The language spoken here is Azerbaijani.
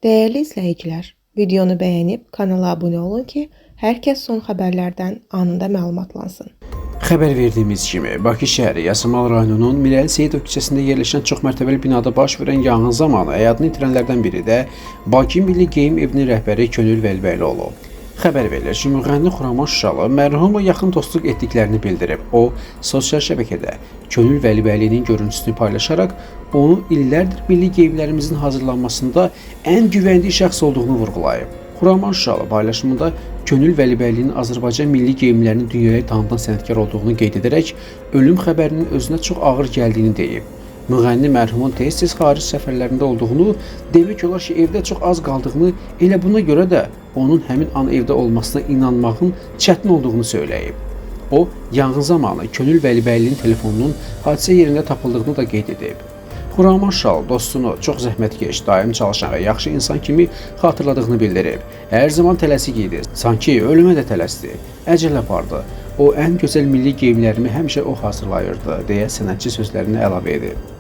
Değerli izləyicilər, videonu bəyənib kanala abunə olun ki, hər kəs son xəbərlərdən anında məlumatlansın. Xəbər verdiyimiz kimi, Bakı şəhəri Yasamal rayonunun Mirəli Seyidov küçəsində yerləşən çoxmərtəbəli binada baş verən yanğın zamanı həyatını itirənlərdən biri də Bakı Milli Geyim Evinin rəhbəri Könül Vəlibəyli olub. Xəbər verilir ki, müğənni Xuraman Şuşalı mərhumla yaxın dostluq etdiklərini bildirib. O, sosial şəbəkədə Könül Vəlibəylinin görüntüsünü paylaşaraq onu illərdir milli geyimlərimizin hazırlanmasında ən güvəndiyi şəxs olduğunu vurğulayıb. Xuraman Şuşalı paylaşımında Könül Vəlibəylinin Azərbaycan milli geyimlərinin dünyaya tanınan sənətkar olduğunu qeyd edərək ölüm xəbərinin özünə çox ağır gəldiyini deyib. Müğənni mərhumun tez-tez xaric səfərlərində olduğunu, demək olar ki, evdə çox az qaldığını, elə buna görə də onun həmin an evdə olmasına inanmağın çətin olduğunu söyləyib. O, yanğın zamanı Könül Vəlibəylinin telefonunun hadisə yerində tapıldığını da qeyd edib. Xuraman Şuşalı dostunu çox zəhmətkeş, daim çalışan və yaxşı insan kimi xatırladığını bildirib. Hər zaman tələsik idi, sanki ölümə də tələsdi, əcəl apardı. O, ən gözəl milli geyimlərimi həmişə o hazırlayırdı, deyə sənətçi sözlərini əlavə edib.